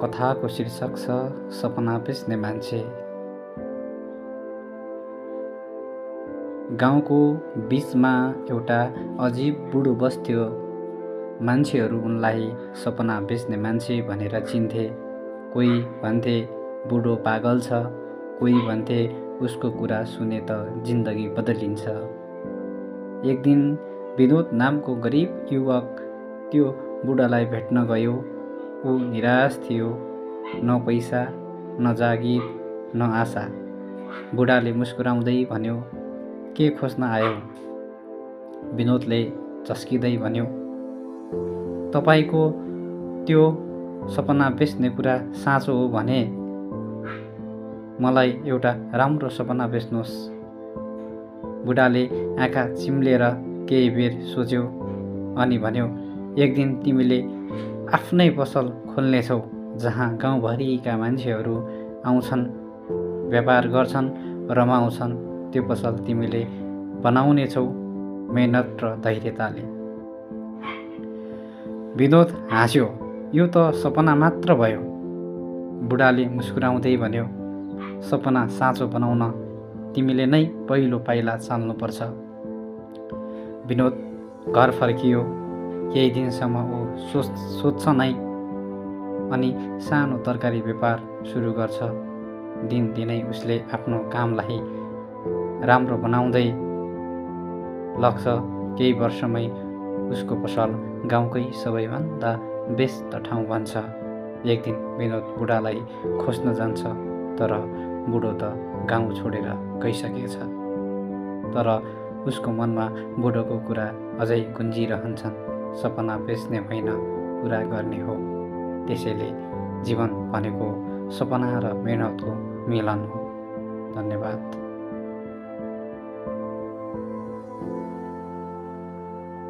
कथाको शीर्षक छ सपना बेच्ने मान्छे। गाउँको बीचमा एउटा अजीब बुढो बस्थ्यो। मान्छेहरू उनलाई सपना बेच्ने मान्छे भनेर चिन्थे। कोही भन्थे बुढो पागल छ, कोही भन्थे उसको कुरा सुने त जिन्दगी बदलिन्छ। एक दिन विनोद नामको गरिब युवक त्यो बुढालाई भेट्न गयो। ऊ निराश थियो, न पैसा, न जागिर, न आशा। बुढाले मुस्कुराउँदै भन्यो, के खोज्न आयो? विनोदले चस्किँदै भन्यो, तपाईको त्यो सपना बेच्ने कुरा साँचो हो भने मलाई एउटा राम्रो सपना बेच्नुहोस्। बुढाले आँखा चिम्लेर केही बेर सोच्यो अनि भन्यो, एक दिन तिमीले आफ्नै पसल खोल्नेछौ जहाँ गाउँभरिका मान्छेहरू आउँछन्, व्यापार गर्छन्, रमाउँछन्। त्यो पसल तिमीले बनाउनेछौ मेहनत र धैर्यताले। विनोद हाँस्यो, यो त सपना मात्र भयो। बुढाले मुस्कुराउँदै भन्यो, सपना साँचो बनाउन तिमीले नै पहिलो पाइला चाल्नुपर्छ। विनोद घर फर्कियो। केही दिनसम्म ऊ सोच्छ नै अनि सानो तरकारी व्यापार सुरु गर्छ। दिनदिनै उसले आफ्नो कामलाई राम्रो बनाउँदै लग्छ। केही वर्षमै उसको पसल गाउँकै सबैभन्दा व्यस्त ठाउँ बन्छ। एक दिन विनोद बुढालाई खोज्न जान्छ, तर बुढो त गाउँ छोडेर गइसकेछ। तर उसको मनमा बुढोको कुरा अझै गुन्जिरहन्छन्। सपना बेच्ने होइन, पुरा गर्ने हो। त्यसैले जीवन भनेको सपना र मेहनतको मिलन हो। धन्यवाद।